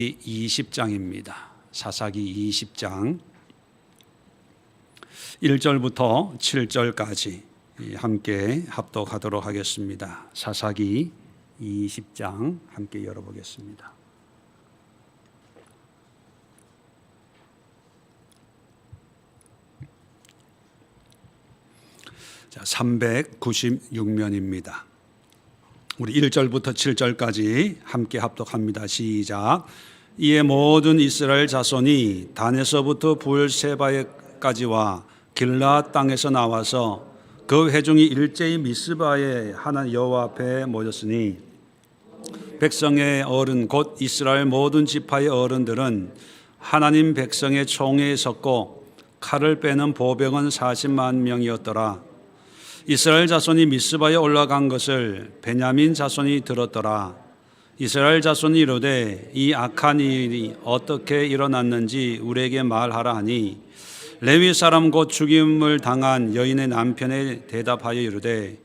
20장입니다. 사사기 20장 1절부터 7절까지 함께 합독하도록 하겠습니다. 사사기 20장 함께 열어보겠습니다. 자, 396면입니다. 우리 1절부터 7절까지 함께 합독합니다. 시작. 이에 모든 이스라엘 자손이 단에서부터 부엘세바에까지와 길르앗 땅에서 나와서 그 회중이 일제히 미스바에 하나님 여호와 앞에 모였으니 백성의 어른 곧 이스라엘 모든 지파의 어른들은 하나님 백성의 총회에 섰고 칼을 빼는 보병은 40만 명이었더라. 이스라엘 자손이 미스바에 올라간 것을 베냐민 자손이 들었더라. 이스라엘 자손이 이르되 이 악한 일이 어떻게 일어났는지 우리에게 말하라 하니 레위 사람 곧 죽임을 당한 여인의 남편에 대답하여 이르되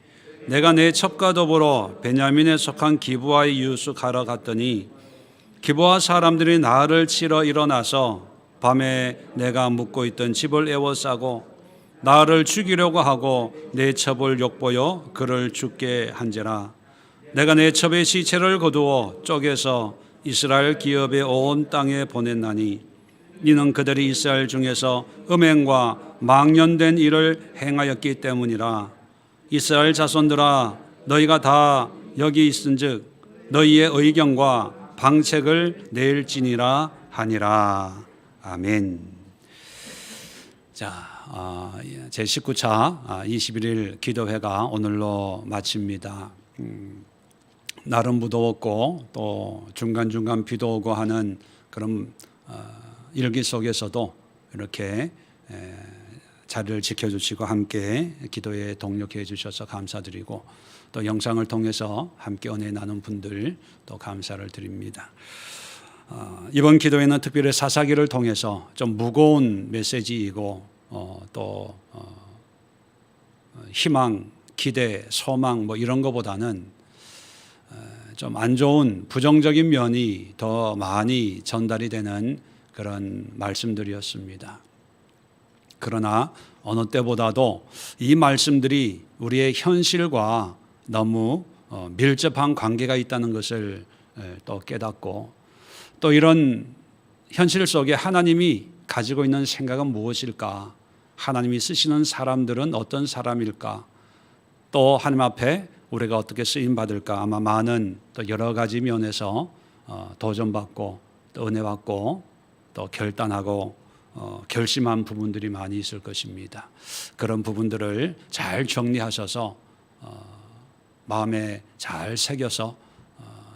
내가 내 첩과 더불어 베냐민에 속한 기브아의 유숙하러 갔더니 기브아 사람들이 나를 치러 일어나서 밤에 내가 묵고 있던 집을 에워싸고 나를 죽이려고 하고 내 첩을 욕보여 그를 죽게 한지라. 내가 내 첩의 시체를 거두어 쪼개서 이스라엘 기업의 온 땅에 보냈나니 이는 그들이 이스라엘 중에서 음행과 망령된 일을 행하였기 때문이라. 이스라엘 자손들아 너희가 다 여기 있은즉 너희의 의견과 방책을 내일지니라 하니라. 아멘. 자, 제19차 21일 기도회가 오늘로 마칩니다. 날은 무더웠고 또 중간중간 비도 오고 하는 그런 일기 속에서도 이렇게 자리를 지켜주시고 함께 기도에 동력해 주셔서 감사드리고 또 영상을 통해서 함께 은혜 나눈 분들 또 감사를 드립니다. 이번 기도회는 특별히 사사기를 통해서 좀 무거운 메시지이고 또 희망, 기대, 소망 뭐 이런 것보다는 좀 안 좋은 부정적인 면이 더 많이 전달이 되는 그런 말씀들이었습니다. 그러나 어느 때보다도 이 말씀들이 우리의 현실과 너무 밀접한 관계가 있다는 것을 또 깨닫고 또 이런 현실 속에 하나님이 가지고 있는 생각은 무엇일까? 하나님이 쓰시는 사람들은 어떤 사람일까? 또 하나님 앞에 우리가 어떻게 쓰임받을까? 아마 많은 또 여러 가지 면에서 도전받고 또 은혜받고 또 결단하고 결심한 부분들이 많이 있을 것입니다. 그런 부분들을 잘 정리하셔서 마음에 잘 새겨서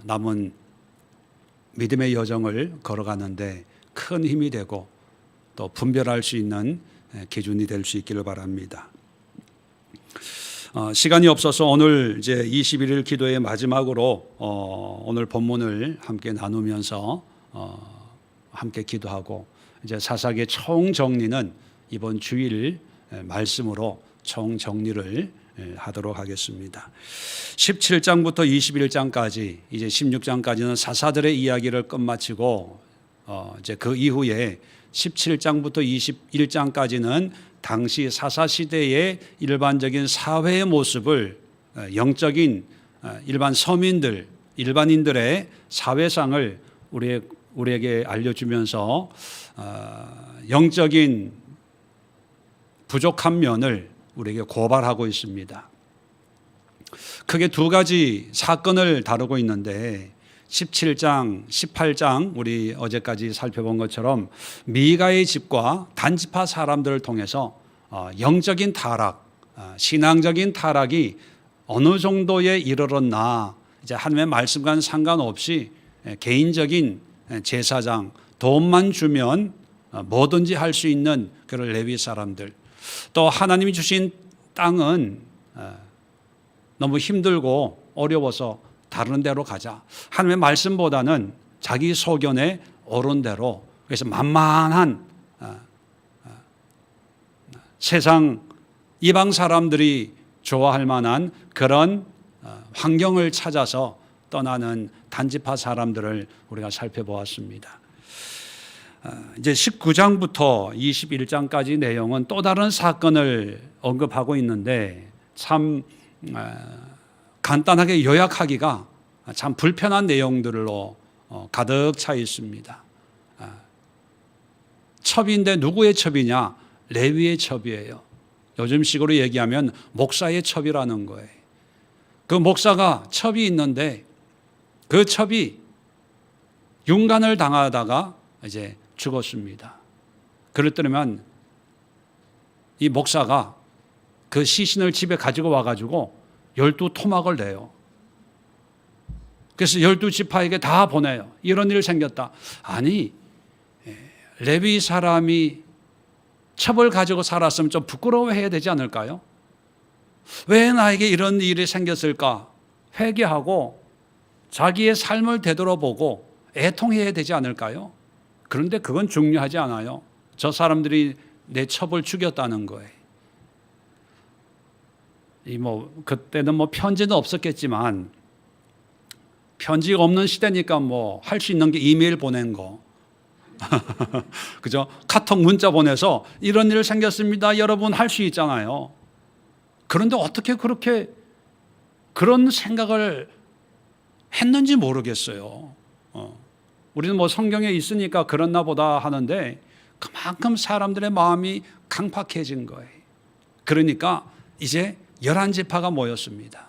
남은 믿음의 여정을 걸어가는데 큰 힘이 되고 또 분별할 수 있는 기준이 될 수 있기를 바랍니다. 시간이 없어서 오늘 이제 21일 기도의 마지막으로 오늘 본문을 함께 나누면서 함께 기도하고 이제 사사기의 총 정리는 이번 주일 말씀으로 총 정리를 하도록 하겠습니다. 17장부터 21장까지 이제 16장까지는 사사들의 이야기를 끝마치고 이제 그 이후에 17장부터 21장까지는 당시 사사 시대의 일반적인 사회의 모습을 영적인 일반 서민들, 일반인들의 사회상을 우리에게 알려주면서 영적인 부족한 면을 우리에게 고발하고 있습니다. 크게 두 가지 사건을 다루고 있는데 17장, 18장 우리 어제까지 살펴본 것처럼 미가의 집과 단지파 사람들을 통해서 영적인 타락, 신앙적인 타락이 어느 정도에 이르렀나 이제 하나님의 말씀과는 상관없이 개인적인 제사장, 돈만 주면 뭐든지 할 수 있는 그런 레위 사람들 또 하나님이 주신 땅은 너무 힘들고 어려워서 다른 데로 가자. 하나님의 말씀보다는 자기 소견에 옳은 대로 그래서 만만한 세상 이방 사람들이 좋아할 만한 그런 환경을 찾아서 떠나는 단지파 사람들을 우리가 살펴보았습니다. 이제 19장부터 21장까지 내용은 또 다른 사건을 언급하고 있는데 참 간단하게 요약하기가 참 불편한 내용들로 가득 차 있습니다. 첩인데 누구의 첩이냐? 레위의 첩이에요. 요즘식으로 얘기하면 목사의 첩이라는 거예요. 그 목사가 첩이 있는데 그 첩이 윤간을 당하다가 이제 죽었습니다. 그랬더니만 이 목사가 그 시신을 집에 가지고 와가지고 12토막을 내요. 그래서 12지파에게 다 보내요. 이런 일 생겼다. 아니, 레위 사람이 첩을 가지고 살았으면 좀 부끄러워해야 되지 않을까요? 왜 나에게 이런 일이 생겼을까? 회개하고 자기의 삶을 되돌아보고 애통해야 되지 않을까요? 그런데 그건 중요하지 않아요. 저 사람들이 내 첩을 죽였다는 거예요. 그때는 편지는 없었겠지만 편지가 없는 시대니까 할 수 있는 게 이메일 보낸 거. 그죠? 카톡 문자 보내서 이런 일 생겼습니다. 여러분 할 수 있잖아요. 그런데 어떻게 그렇게 그런 생각을 했는지 모르겠어요. 우리는 성경에 있으니까 그렇나 보다 하는데 그만큼 사람들의 마음이 강팍해진 거예요. 그러니까 이제 11지파가 모였습니다.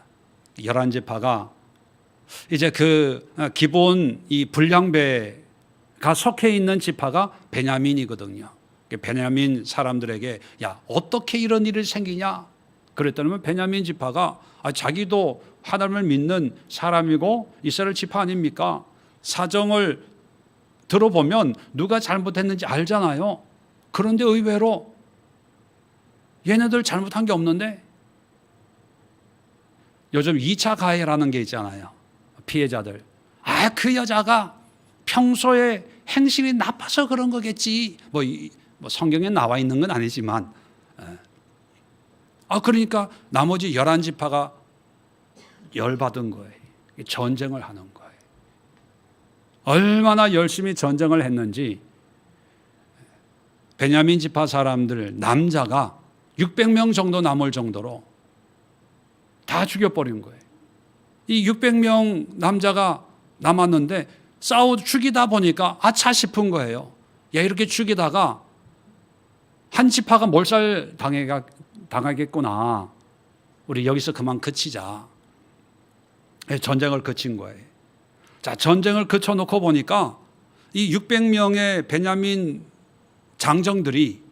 11지파가 이제 그 기본 이 불량배가 속해 있는 지파가 베냐민이거든요. 베냐민 사람들에게 야, 어떻게 이런 일이 생기냐? 그랬더니 베냐민 지파가 자기도 하나님을 믿는 사람이고 이스라엘 지파 아닙니까? 사정을 들어보면 누가 잘못했는지 알잖아요. 그런데 의외로 얘네들 잘못한 게 없는데 요즘 2차 가해라는 게 있잖아요. 피해자들. 그 여자가 평소에 행실이 나빠서 그런 거겠지. 성경에 나와 있는 건 아니지만 그러니까 나머지 11지파가 열받은 거예요. 전쟁을 하는 거예요. 얼마나 열심히 전쟁을 했는지 베냐민 지파 사람들 남자가 600명 정도 남을 정도로 다 죽여버린 거예요. 이 600명 남자가 남았는데 죽이다 보니까 아차 싶은 거예요. 야, 이렇게 죽이다가 한 지파가 몰살 당하겠구나. 우리 여기서 그만 그치자. 전쟁을 그친 거예요. 자, 전쟁을 그쳐놓고 보니까 이 600명의 베냐민 장정들이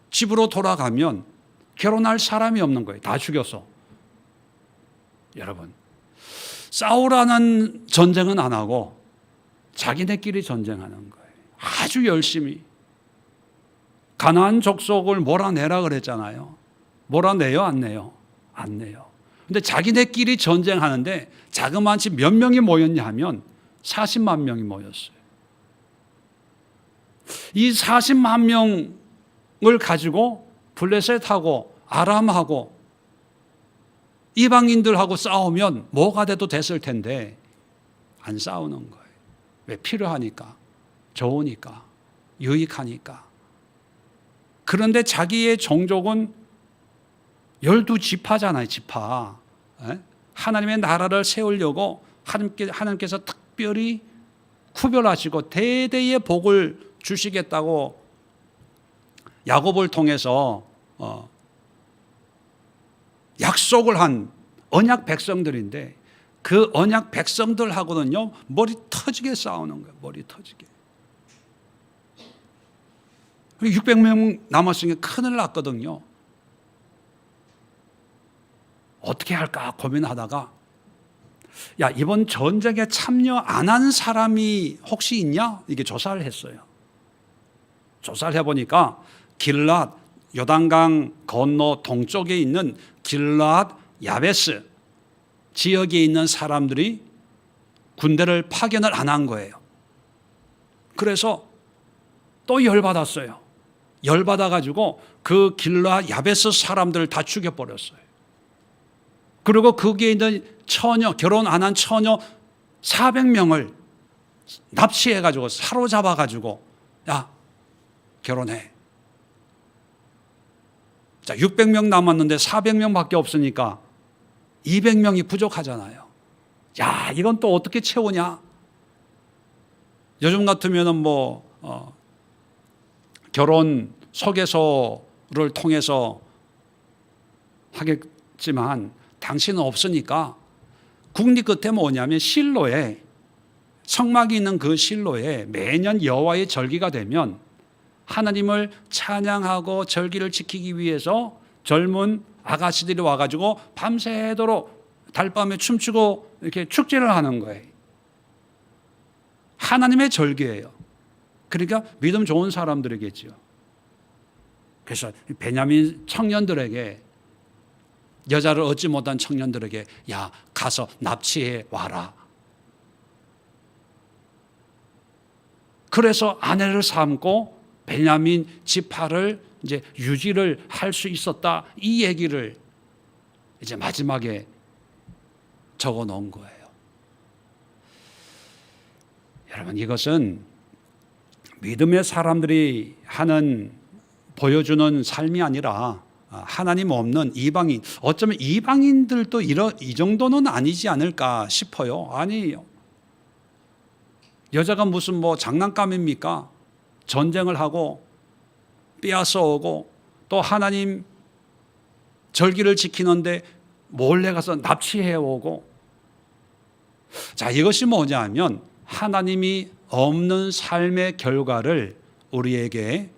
집으로 돌아가면 결혼할 사람이 없는 거예요. 다 죽였어. 여러분, 싸우라는 전쟁은 안 하고 자기네끼리 전쟁하는 거예요. 아주 열심히. 가나안 족속을 몰아내라 그랬잖아요. 몰아내요, 안 내요? 안 내요. 근데 자기네끼리 전쟁하는데 자그마치 몇 명이 모였냐 하면 40만 명이 모였어요. 이 40만 명을 가지고 블레셋하고 아람하고 이방인들하고 싸우면 뭐가 돼도 됐을 텐데 안 싸우는 거예요. 왜? 필요하니까, 좋으니까, 유익하니까. 그런데 자기의 종족은 12지파잖아요, 지파. 하나님의 나라를 세우려고 하나님께서 특별히 구별하시고 대대의 복을 주시겠다고 야곱을 통해서 약속을 한 언약 백성들인데 그 언약 백성들하고는요 머리 터지게 싸우는 거예요. 머리 터지게. 600명 남았으니까 큰일 났거든요. 어떻게 할까 고민하다가 야, 이번 전쟁에 참여 안 한 사람이 혹시 있냐? 이게 조사를 했어요. 조사를 해보니까 길랏, 요단강 건너 동쪽에 있는 길랏 야베스 지역에 있는 사람들이 군대를 파견을 안 한 거예요. 그래서 또 열받았어요. 열받아가지고 그 길랏 야베스 사람들을 다 죽여버렸어요. 그리고 거기에 있는 처녀, 결혼 안 한 처녀 400명을 납치해가지고 사로잡아가지고 야 결혼해. 자 600명 남았는데 400명밖에 없으니까 200명이 부족하잖아요. 야 이건 또 어떻게 채우냐. 요즘 같으면은 결혼 소개서를 통해서 하겠지만 당신은 없으니까 국리 끝에 뭐냐면 실로에 성막이 있는 그 실로에 매년 여호와의 절기가 되면 하나님을 찬양하고 절기를 지키기 위해서 젊은 아가씨들이 와가지고 밤새도록 달밤에 춤추고 이렇게 축제를 하는 거예요. 하나님의 절기예요. 그러니까 믿음 좋은 사람들이겠죠. 그래서 베냐민 청년들에게 여자를 얻지 못한 청년들에게 야 가서 납치해 와라. 그래서 아내를 삼고 베냐민 지파를 이제 유지를 할 수 있었다. 이 얘기를 이제 마지막에 적어 놓은 거예요. 여러분 이것은 믿음의 사람들이 보여주는 삶이 아니라 하나님 없는 이방인, 어쩌면 이방인들도 이 정도는 아니지 않을까 싶어요. 아니에요. 여자가 무슨 장난감입니까? 전쟁을 하고 빼앗아 오고 또 하나님 절기를 지키는데 몰래 가서 납치해 오고. 자, 이것이 뭐냐면 하나님이 없는 삶의 결과를 우리에게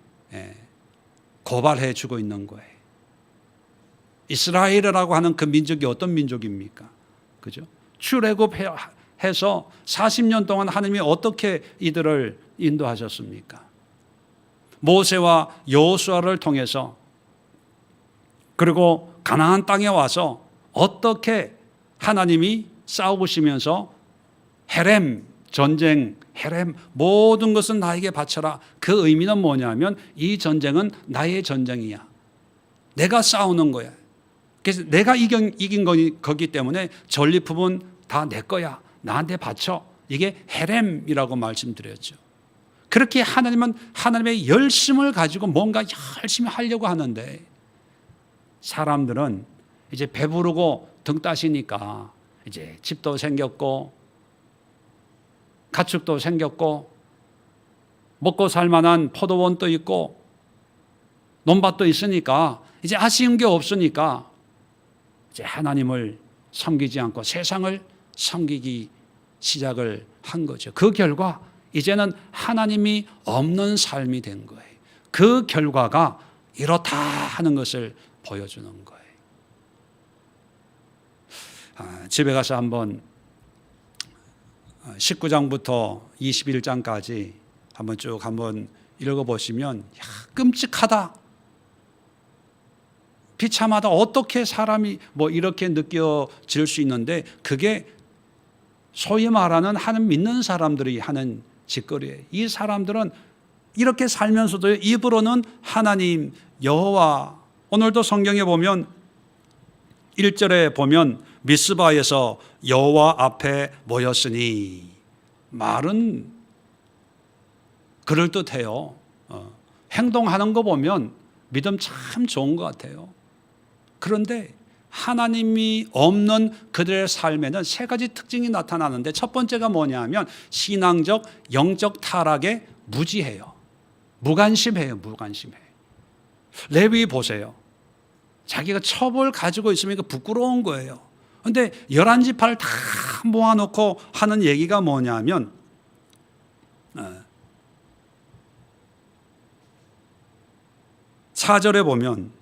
고발해 주고 있는 거예요. 이스라엘이라고 하는 그 민족이 어떤 민족입니까? 그죠? 출애굽해서 40년 동안 하나님이 어떻게 이들을 인도하셨습니까? 모세와 여호수아를 통해서 그리고 가나안 땅에 와서 어떻게 하나님이 싸우시면서 헤렘 전쟁, 헤렘 모든 것은 나에게 바쳐라. 그 의미는 뭐냐면 이 전쟁은 나의 전쟁이야. 내가 싸우는 거야. 그래서 내가 이긴 거기 때문에 전리품은 다 내 거야. 나한테 바쳐. 이게 헤렘이라고 말씀드렸죠. 그렇게 하나님은 하나님의 열심을 가지고 뭔가 열심히 하려고 하는데 사람들은 이제 배부르고 등 따시니까 이제 집도 생겼고 가축도 생겼고 먹고 살 만한 포도원도 있고 논밭도 있으니까 이제 아쉬운 게 없으니까 이제 하나님을 섬기지 않고 세상을 섬기기 시작을 한 거죠. 그 결과 이제는 하나님이 없는 삶이 된 거예요. 그 결과가 이렇다 하는 것을 보여주는 거예요. 집에 가서 한번 19장부터 21장까지 한번 읽어보시면 끔찍하다. 비참하다. 어떻게 사람이 이렇게 느껴질 수 있는데 그게 소위 말하는 하나님 믿는 사람들이 하는 짓거리예요. 이 사람들은 이렇게 살면서도 입으로는 하나님 여호와, 오늘도 성경에 보면 1절에 보면 미스바에서 여호와 앞에 모였으니, 말은 그럴듯해요. 행동하는 거 보면 믿음 참 좋은 것 같아요. 그런데 하나님이 없는 그들의 삶에는 세 가지 특징이 나타나는데 첫 번째가 뭐냐면 신앙적, 영적 타락에 무지해요. 무관심해요. 무관심해. 레위 보세요. 자기가 첩을 가지고 있으면 부끄러운 거예요. 그런데 11지파를 다 모아놓고 하는 얘기가 뭐냐면 4절에 보면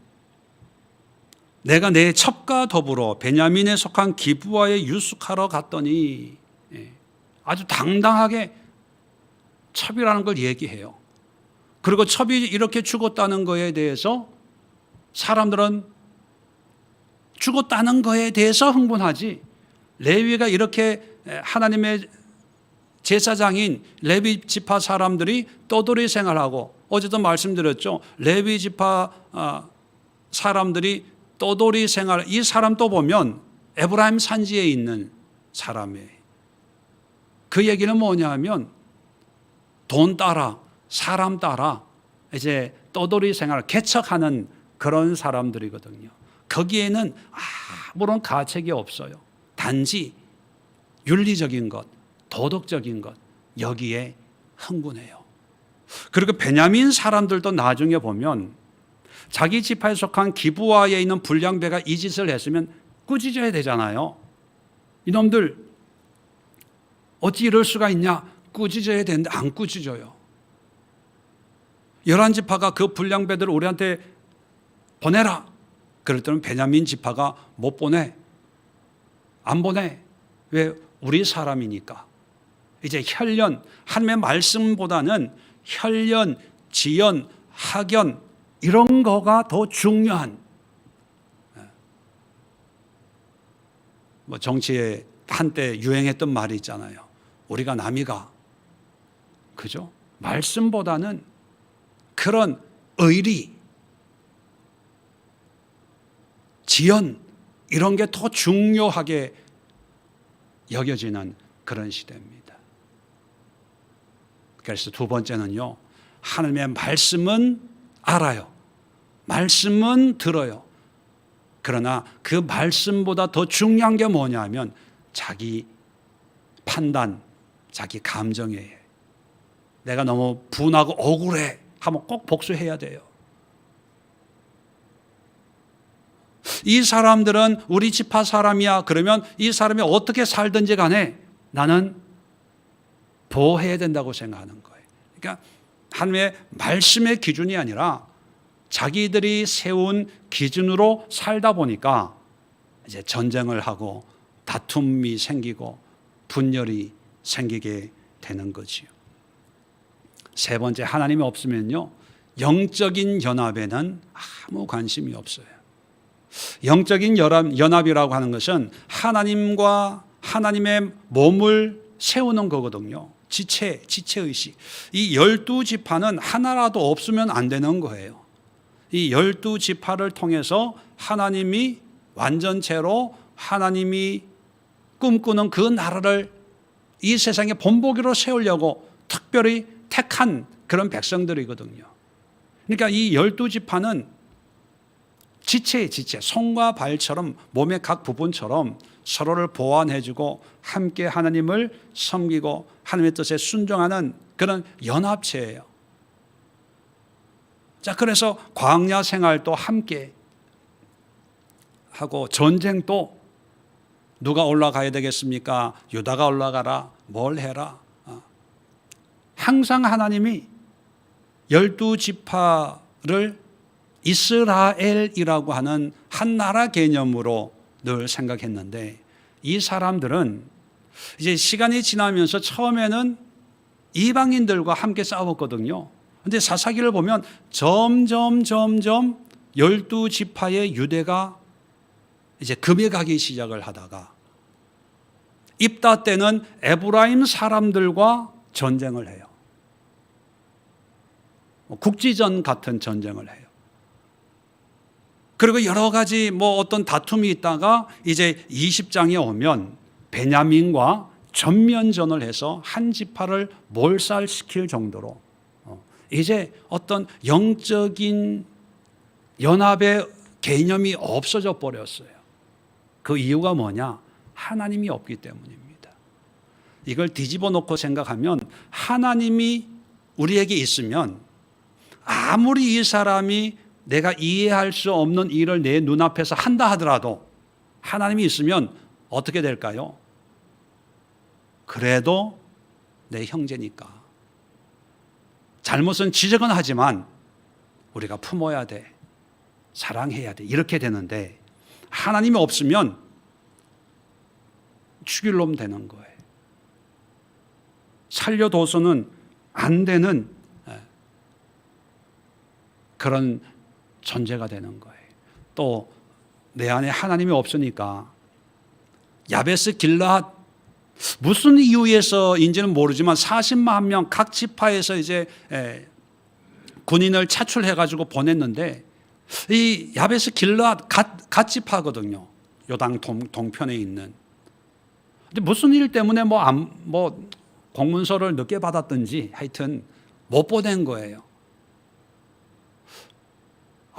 내가 내 첩과 더불어 베냐민에 속한 기브아에 유숙하러 갔더니, 아주 당당하게 첩이라는 걸 얘기해요. 그리고 첩이 이렇게 죽었다는 거에 대해서 사람들은 죽었다는 거에 대해서 흥분하지, 레위가 이렇게 하나님의 제사장인 레위 지파 사람들이 떠돌이 생활하고, 어제도 말씀드렸죠. 레위 지파 사람들이 떠돌이 생활, 이 사람 또 보면 에브라임 산지에 있는 사람이에요. 그 얘기는 뭐냐면 돈 따라 사람 따라 이제 떠돌이 생활을 개척하는 그런 사람들이거든요. 거기에는 아무런 가책이 없어요. 단지 윤리적인 것, 도덕적인 것 여기에 흥분해요. 그리고 베냐민 사람들도 나중에 보면 자기 지파에 속한 기브아에 있는 불량배가 이 짓을 했으면 꾸짖어야 되잖아요. 이놈들 어찌 이럴 수가 있냐, 꾸짖어야 되는데 안 꾸짖어요. 11지파가 그 불량배들을 우리한테 보내라 그랬더니 베냐민 지파가 못 보내, 안 보내. 왜? 우리 사람이니까. 이제 혈연, 하나님의 말씀보다는 혈연, 지연, 학연 이런 거가 더 중요한, 뭐 정치에 한때 유행했던 말이 있잖아요. 우리가 남이가, 그죠? 말씀보다는 그런 의리, 지연 이런 게 더 중요하게 여겨지는 그런 시대입니다. 그래서 두 번째는요, 하나님의 말씀은 알아요. 말씀은 들어요. 그러나 그 말씀보다 더 중요한 게 뭐냐면 자기 판단, 자기 감정이에요. 내가 너무 분하고 억울해 하면 꼭 복수해야 돼요. 이 사람들은 우리 지파 사람이야 그러면 이 사람이 어떻게 살든지 간에 나는 보호해야 된다고 생각하는 거예요. 그러니까 하나님의 말씀의 기준이 아니라 자기들이 세운 기준으로 살다 보니까 이제 전쟁을 하고 다툼이 생기고 분열이 생기게 되는 거지요. 세 번째, 하나님이 없으면요, 영적인 연합에는 아무 관심이 없어요. 영적인 연합이라고 하는 것은 하나님과 하나님의 몸을 세우는 거거든요. 지체의식. 이 12지파는 하나라도 없으면 안 되는 거예요. 이 12지파를 통해서 하나님이 완전체로 하나님이 꿈꾸는 그 나라를 이 세상에 본보기로 세우려고 특별히 택한 그런 백성들이거든요. 그러니까 이 12지파는 지체, 손과 발처럼 몸의 각 부분처럼 서로를 보완해주고 함께 하나님을 섬기고 하나님의 뜻에 순종하는 그런 연합체예요. 자, 그래서 광야 생활도 함께 하고 전쟁도 누가 올라가야 되겠습니까? 유다가 올라가라. 뭘 해라. 항상 하나님이 12지파를 이스라엘이라고 하는 한 나라 개념으로 늘 생각했는데 이 사람들은 이제 시간이 지나면서 처음에는 이방인들과 함께 싸웠거든요. 그런데 사사기를 보면 점점 12지파의 유대가 이제 금에 가기 시작을 하다가 입다 때는 에브라임 사람들과 전쟁을 해요. 국지전 같은 전쟁을 해요. 그리고 여러 가지 어떤 다툼이 있다가 이제 20장에 오면 베냐민과 전면전을 해서 한 지파를 몰살시킬 정도로 이제 어떤 영적인 연합의 개념이 없어져 버렸어요. 그 이유가 뭐냐? 하나님이 없기 때문입니다. 이걸 뒤집어 놓고 생각하면 하나님이 우리에게 있으면 아무리 이 사람이 내가 이해할 수 없는 일을 내 눈앞에서 한다 하더라도 하나님이 있으면 어떻게 될까요? 그래도 내 형제니까. 잘못은 지적은 하지만 우리가 품어야 돼. 사랑해야 돼. 이렇게 되는데 하나님이 없으면 죽일 놈 되는 거예요. 살려둬서는 안 되는 그런 존재가 되는 거예요. 또 내 안에 하나님이 없으니까 야베스 길앗 무슨 이유에서인지는 모르지만 40만 명 각 지파에서 이제 군인을 차출해 가지고 보냈는데 이 야베스 길앗 갓 지파거든요. 요당 동편에 있는. 근데 무슨 일 때문에 공문서를 늦게 받았든지 하여튼 못 보낸 거예요.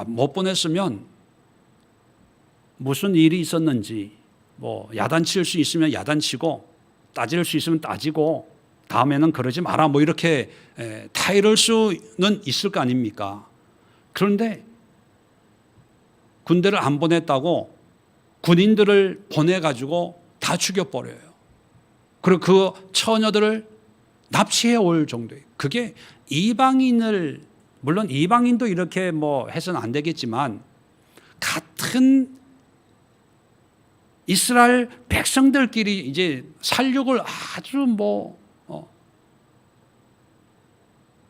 못 보냈으면 무슨 일이 있었는지 뭐 야단칠 수 있으면 야단치고 따질 수 있으면 따지고 다음에는 그러지 마라 뭐 이렇게 타이를 수는 있을 거 아닙니까? 그런데 군대를 안 보냈다고 군인들을 보내가지고 다 죽여버려요. 그리고 그 처녀들을 납치해 올 정도예요. 그게 이방인을, 물론 이방인도 이렇게 뭐 해서는 안 되겠지만 같은 이스라엘 백성들끼리 이제 살육을 아주 뭐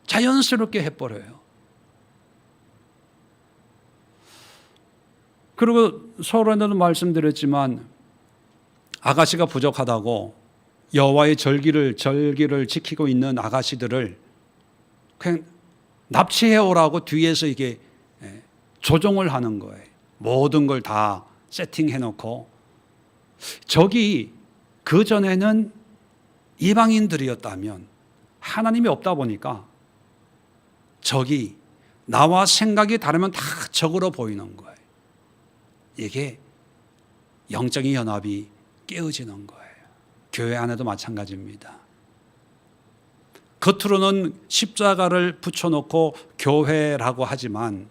자연스럽게 해버려요. 그리고 서론에도 말씀드렸지만 아가씨가 부족하다고 여호와의 절기를 지키고 있는 아가씨들을 그냥 납치해 오라고 뒤에서 이게 조종을 하는 거예요. 모든 걸 다 세팅해 놓고, 저기 그 전에는 이방인들이었다면 하나님이 없다 보니까 적이 나와 생각이 다르면 다 적으로 보이는 거예요. 이게 영적인 연합이 깨어지는 거예요. 교회 안에도 마찬가지입니다. 겉으로는 십자가를 붙여놓고 교회라고 하지만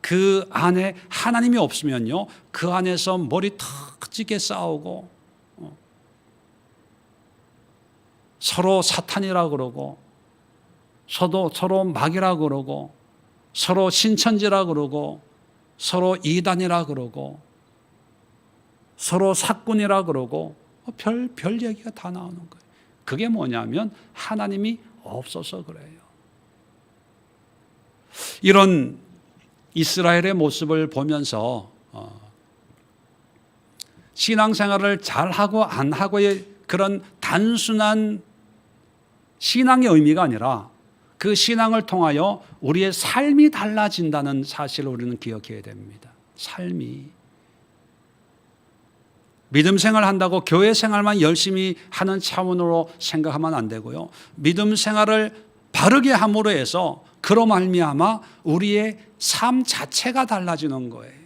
그 안에 하나님이 없으면요, 그 안에서 머리 터지게 싸우고 서로 사탄이라 그러고 서로 마귀라 그러고 서로 신천지라 그러고 서로 이단이라 그러고 서로 사꾼이라 그러고 별 얘기가 다 나오는 거예요. 그게 뭐냐면 하나님이 없어서 그래요. 이런 이스라엘의 모습을 보면서 신앙생활을 잘하고 안 하고의 그런 단순한 신앙의 의미가 아니라 그 신앙을 통하여 우리의 삶이 달라진다는 사실을 우리는 기억해야 됩니다. 삶이. 믿음 생활 한다고 교회 생활만 열심히 하는 차원으로 생각하면 안 되고요. 믿음 생활을 바르게 함으로 해서 그로 말미암아 우리의 삶 자체가 달라지는 거예요.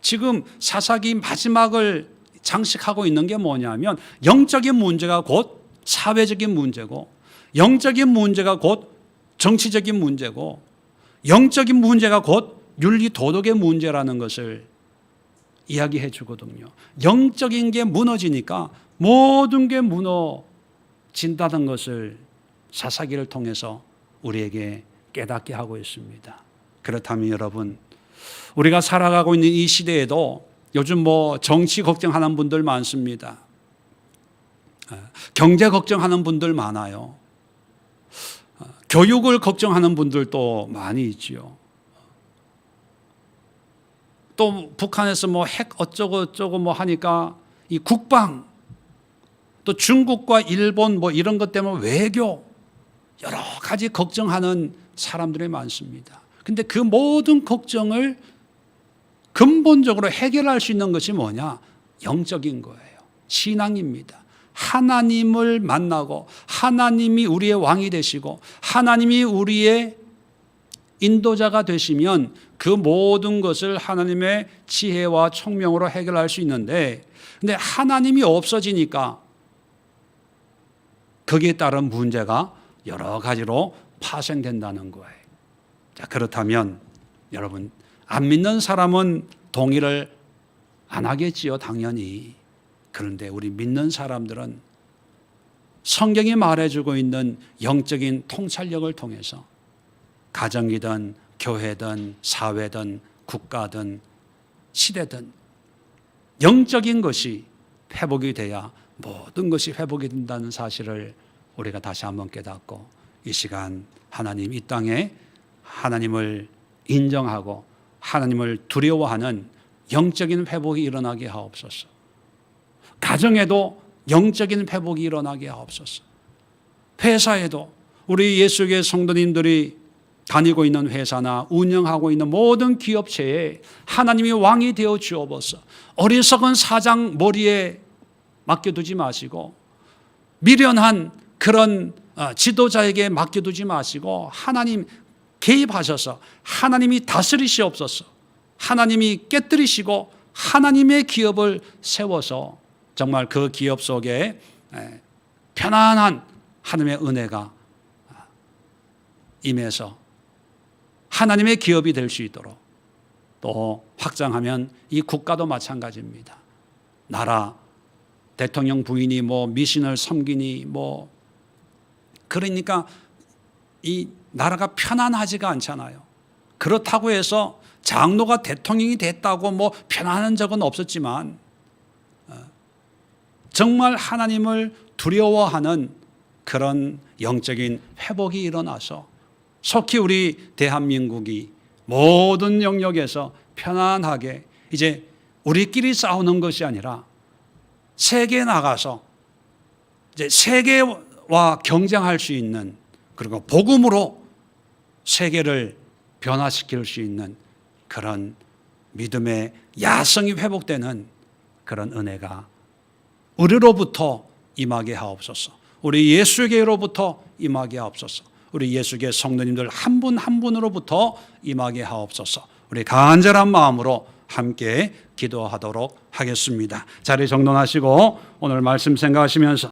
지금 사사기 마지막을 장식하고 있는 게 뭐냐면 영적인 문제가 곧 사회적인 문제고, 영적인 문제가 곧 정치적인 문제고, 영적인 문제가 곧 윤리 도덕의 문제라는 것을 이야기해 주거든요. 영적인 게 무너지니까 모든 게 무너진다는 것을 사사기를 통해서 우리에게 깨닫게 하고 있습니다. 그렇다면 여러분, 우리가 살아가고 있는 이 시대에도 요즘 뭐 정치 걱정하는 분들 많습니다. 경제 걱정하는 분들 많아요. 교육을 걱정하는 분들도 많이 있지요. 또 북한에서 뭐 핵 어쩌고 뭐 하니까 이 국방, 또 중국과 일본 뭐 이런 것 때문에 외교, 여러 가지 걱정하는 사람들이 많습니다. 근데 그 모든 걱정을 근본적으로 해결할 수 있는 것이 뭐냐? 영적인 거예요. 신앙입니다. 하나님을 만나고 하나님이 우리의 왕이 되시고 하나님이 우리의 인도자가 되시면 그 모든 것을 하나님의 지혜와 총명으로 해결할 수 있는데, 근데 하나님이 없어지니까 거기에 따른 문제가 여러 가지로 파생된다는 거예요. 자, 그렇다면 여러분, 안 믿는 사람은 동의를 안 하겠지요, 당연히. 그런데 우리 믿는 사람들은 성경이 말해주고 있는 영적인 통찰력을 통해서 가정이든 교회든 사회든 국가든 시대든 영적인 것이 회복이 돼야 모든 것이 회복이 된다는 사실을 우리가 다시 한번 깨닫고, 이 시간 하나님 이 땅에 하나님을 인정하고 하나님을 두려워하는 영적인 회복이 일어나게 하옵소서. 가정에도 영적인 회복이 일어나게 하옵소서. 회사에도 우리 예수교회 성도님들이 다니고 있는 회사나 운영하고 있는 모든 기업체에 하나님이 왕이 되어 주옵소서. 어리석은 사장 머리에 맡겨두지 마시고 미련한 그런 지도자에게 맡겨두지 마시고 하나님 개입하셔서 하나님이 다스리시옵소서. 하나님이 깨뜨리시고 하나님의 기업을 세워서 정말 그 기업 속에 편안한 하나님의 은혜가 임해서 하나님의 기업이 될 수 있도록 또 확장하면 이 국가도 마찬가지입니다. 나라, 대통령 부인이 미신을 섬기니 그러니까 이 나라가 편안하지가 않잖아요. 그렇다고 해서 장로가 대통령이 됐다고 편안한 적은 없었지만 정말 하나님을 두려워하는 그런 영적인 회복이 일어나서 속히 우리 대한민국이 모든 영역에서 편안하게 이제 우리끼리 싸우는 것이 아니라 세계에 나가서 이제 세계와 경쟁할 수 있는, 그리고 복음으로 세계를 변화시킬 수 있는 그런 믿음의 야성이 회복되는 그런 은혜가 우리로부터 임하게 하옵소서. 우리 예수계로부터 임하게 하옵소서. 우리 예수계 성도님들 한 분 한 분으로부터 임하게 하옵소서. 우리 간절한 마음으로 함께 기도하도록 하겠습니다. 자리 정돈하시고 오늘 말씀 생각하시면서